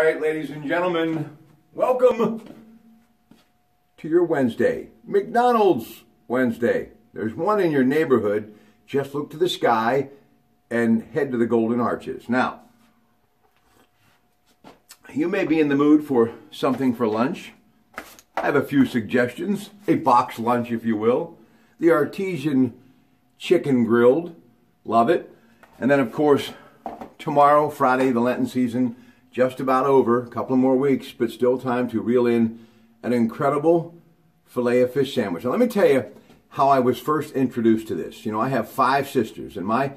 right, ladies and gentlemen, welcome to your Wednesday, McDonald's Wednesday. There's one in your neighborhood. Just look to the sky and head to the Golden Arches. Now, you may be in the mood for something for lunch. I have a few suggestions, a box lunch if you will. The artesian chicken grilled, love it. And then of course, tomorrow, Friday, the Lenten season, just about over, a couple more weeks, but still time to reel in an incredible filet of fish sandwich. Now let me tell you how I was first introduced to this. You know, I have 5 sisters, and my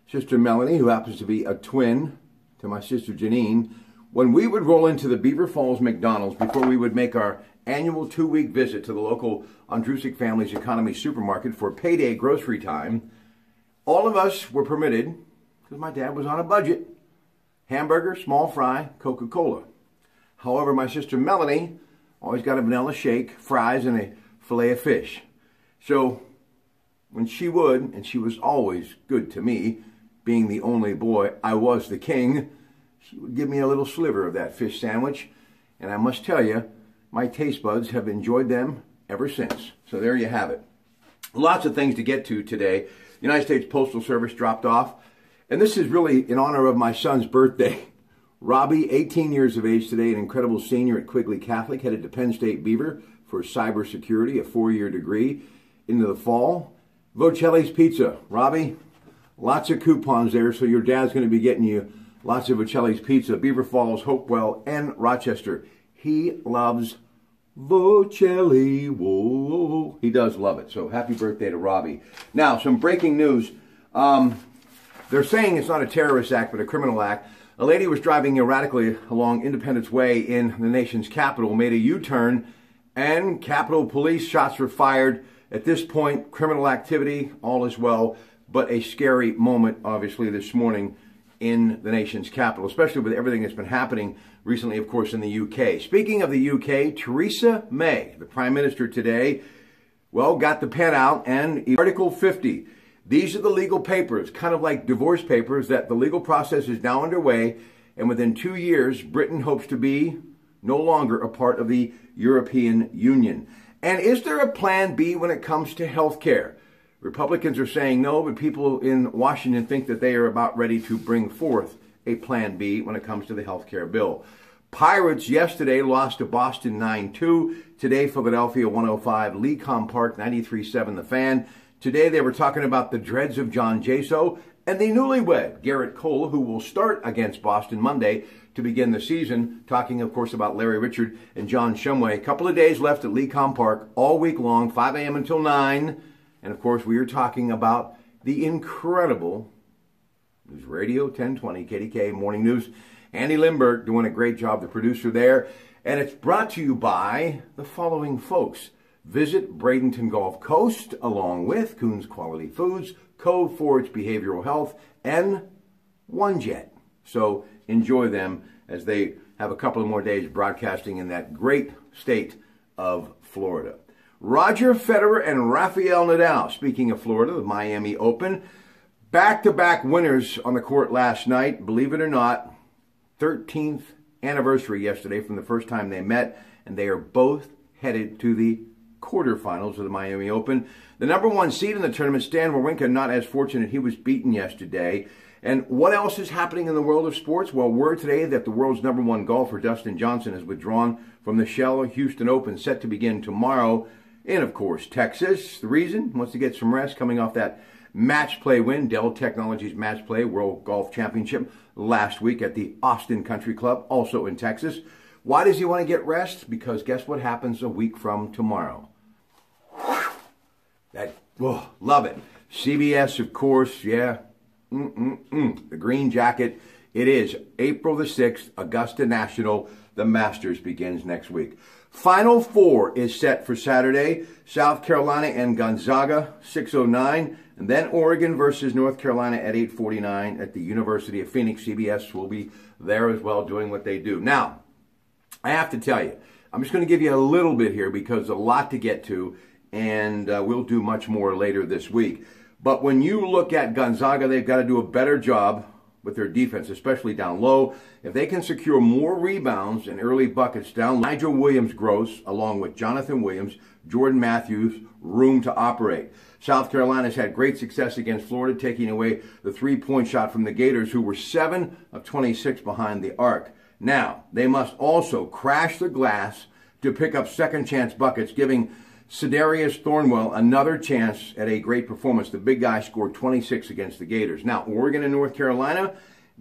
sister Melanie, who happens to be a twin to my sister Janine, when we would roll into the Beaver Falls McDonald's before we would make our annual 2-week visit to the local Andrusic Family's Economy supermarket for payday grocery time, all of us were permitted, because my dad was on a budget, hamburger, small fry, Coca-Cola. However, my sister Melanie always got a vanilla shake, fries, and a filet of fish. So when she would, and she was always good to me, being the only boy, I was the king, she would give me a little sliver of that fish sandwich. And I must tell you, my taste buds have enjoyed them ever since. So there you have it. Lots of things to get to today. The United States Postal Service dropped off. And this is really in honor of my son's birthday. Robbie, 18 years of age today, an incredible senior at Quigley Catholic, headed to Penn State Beaver for cybersecurity, a 4-year degree, into the fall. Vocelli's Pizza. Robbie, lots of coupons there, so your dad's going to be getting you lots of Vocelli's Pizza, Beaver Falls, Hopewell, and Rochester. He loves Vocelli. Whoa. He does love it. So happy birthday to Robbie. Now, some breaking news. They're saying it's not a terrorist act, but a criminal act. A lady was driving erratically along Independence Way in the nation's capital, made a U-turn, and Capitol Police shots were fired. At this point, criminal activity, all is well, but a scary moment, obviously, this morning in the nation's capital, especially with everything that's been happening recently, of course, in the UK. Speaking of the UK, Theresa May, the Prime Minister today, well, got the pen out and Article 50. These are the legal papers, kind of like divorce papers, that the legal process is now underway, and within 2 years, Britain hopes to be no longer a part of the European Union. And is there a plan B when it comes to health care? Republicans are saying no, but people in Washington think that they are about ready to bring forth a plan B when it comes to the health care bill. Pirates yesterday lost to Boston 9-2. Today, Philadelphia 105, Lecom Park 93-7 the Fan. Today they were talking about the dreads of John Jaso and the newlywed, Garrett Cole, who will start against Boston Monday to begin the season. Talking, of course, about Larry Richard and John Shumway. A couple of days left at Lecom Park, all week long, 5 a.m. until 9. And, of course, we are talking about the incredible News Radio 1020, KDK Morning News. Andy Lindbergh doing a great job, the producer there. And it's brought to you by the following folks. Visit Bradenton Gulf Coast along with Coons Quality Foods, Cove Forge Behavioral Health, and OneJet. So enjoy them as they have a couple of more days broadcasting in that great state of Florida. Roger Federer and Rafael Nadal, speaking of Florida, the Miami Open, back-to-back winners on the court last night. Believe it or not, 13th anniversary yesterday from the first time they met, and they are both headed to the quarterfinals of the Miami Open. The number 1 seed in the tournament, Stan Wawrinka, not as fortunate. He was beaten yesterday. And what else is happening in the world of sports? Well, word today that the world's number 1 golfer, Dustin Johnson, has withdrawn from the Shell Houston Open, set to begin tomorrow in, of course, Texas. The reason? Wants to get some rest coming off that match play win, Dell Technologies Match Play World Golf Championship last week at the Austin Country Club, also in Texas. Why does he want to get rest? Because guess what happens a week from tomorrow? Love it. CBS, of course, yeah. The green jacket. It is April the 6th, Augusta National. The Masters begins next week. Final 4 is set for Saturday. South Carolina and Gonzaga, 6:09. And then Oregon versus North Carolina at 8:49 at the University of Phoenix. CBS will be there as well doing what they do. Now, I have to tell you, I'm just going to give you a little bit here because a lot to get to, and we'll do much more later this week. But when you look at Gonzaga, they've got to do a better job with their defense, especially down low. If they can secure more rebounds and early buckets down, Nigel Williams-Gross, along with Jonathan Williams, Jordan Matthews, room to operate. South Carolina's had great success against Florida, taking away the three-point shot from the Gators, who were 7 of 26 behind the arc. Now, they must also crash the glass to pick up second-chance buckets, giving Cedarius Thornwell another chance at a great performance. The big guy scored 26 against the Gators. Now, Oregon and North Carolina,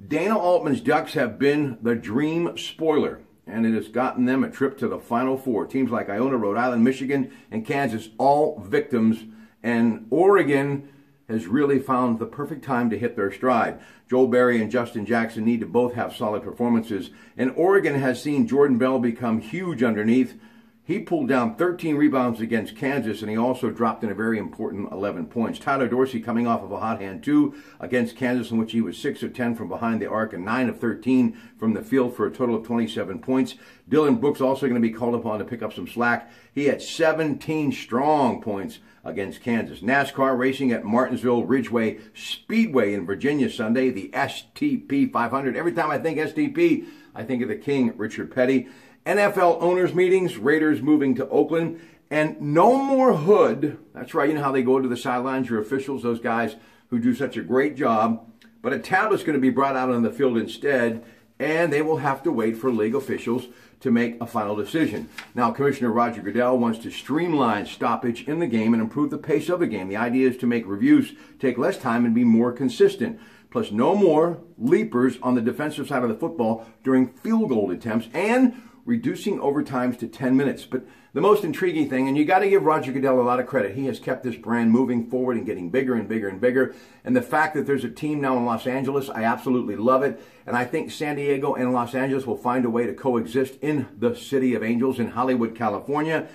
Dana Altman's Ducks have been the dream spoiler, and it has gotten them a trip to the Final Four. Teams like Iona, Rhode Island, Michigan, and Kansas, all victims, and Oregon has really found the perfect time to hit their stride. Joel Berry and Justin Jackson need to both have solid performances, and Oregon has seen Jordan Bell become huge underneath. He pulled down 13 rebounds against Kansas, and he also dropped in a very important 11 points. Tyler Dorsey coming off of a hot hand, too, against Kansas, in which he was 6 of 10 from behind the arc and 9 of 13 from the field for a total of 27 points. Dylan Brooks also going to be called upon to pick up some slack. He had 17 strong points against Kansas. NASCAR racing at Martinsville Ridgeway Speedway in Virginia Sunday, the STP 500. Every time I think STP, I think of the King, Richard Petty. NFL owners meetings, Raiders moving to Oakland, and no more Hood. That's right, you know how they go to the sidelines, your officials, those guys who do such a great job. But a tablet's going to be brought out on the field instead, and they will have to wait for league officials to make a final decision. Now, Commissioner Roger Goodell wants to streamline stoppage in the game and improve the pace of the game. The idea is to make reviews take less time and be more consistent. Plus, no more leapers on the defensive side of the football during field goal attempts, and reducing overtimes to 10 minutes. But the most intriguing thing, and you got to give Roger Goodell a lot of credit, he has kept this brand moving forward and getting bigger and bigger and bigger. And the fact that there's a team now in Los Angeles, I absolutely love it. And I think San Diego and Los Angeles will find a way to coexist in the City of Angels in Hollywood, California.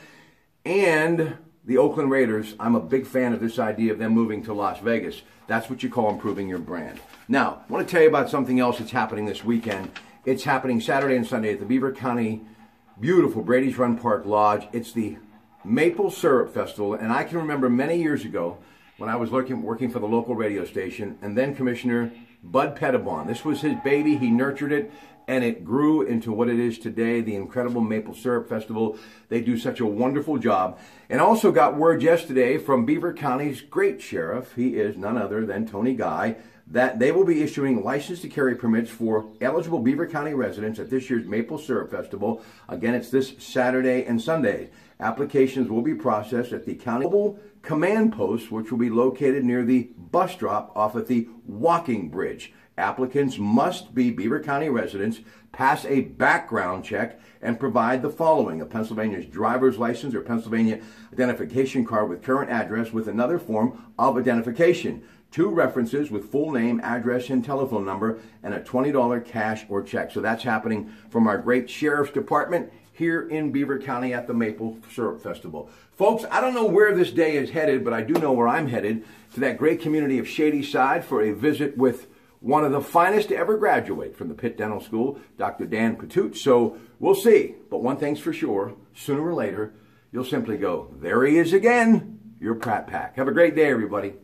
And the Oakland Raiders, I'm a big fan of this idea of them moving to Las Vegas. That's what you call improving your brand. Now, I want to tell you about something else that's happening this weekend. It's happening Saturday and Sunday at the Beaver County beautiful Brady's Run Park Lodge. It's the Maple Syrup Festival, and I can remember many years ago when I was working for the local radio station, and then Commissioner Bud Pettibon. This was his baby. He nurtured it, and it grew into what it is today, the incredible Maple Syrup Festival. They do such a wonderful job. And also got word yesterday from Beaver County's great sheriff, he is none other than Tony Guy, that they will be issuing license to carry permits for eligible Beaver County residents at this year's Maple Syrup Festival. Again, it's this Saturday and Sunday. Applications will be processed at the county mobile command post, which will be located near the bus drop off at the walking bridge. Applicants must be Beaver County residents, pass a background check, and provide the following: a Pennsylvania's driver's license or Pennsylvania identification card with current address with another form of identification, 2 references with full name, address, and telephone number, and a $20 cash or check. So that's happening from our great Sheriff's Department here in Beaver County at the Maple Syrup Festival. Folks, I don't know where this day is headed, but I do know where I'm headed, to that great community of Shadyside for a visit with one of the finest to ever graduate from the Pitt Dental School, Dr. Dan Patouche. So we'll see. But one thing's for sure, sooner or later, you'll simply go, there he is again, your Pratt Pack. Have a great day, everybody.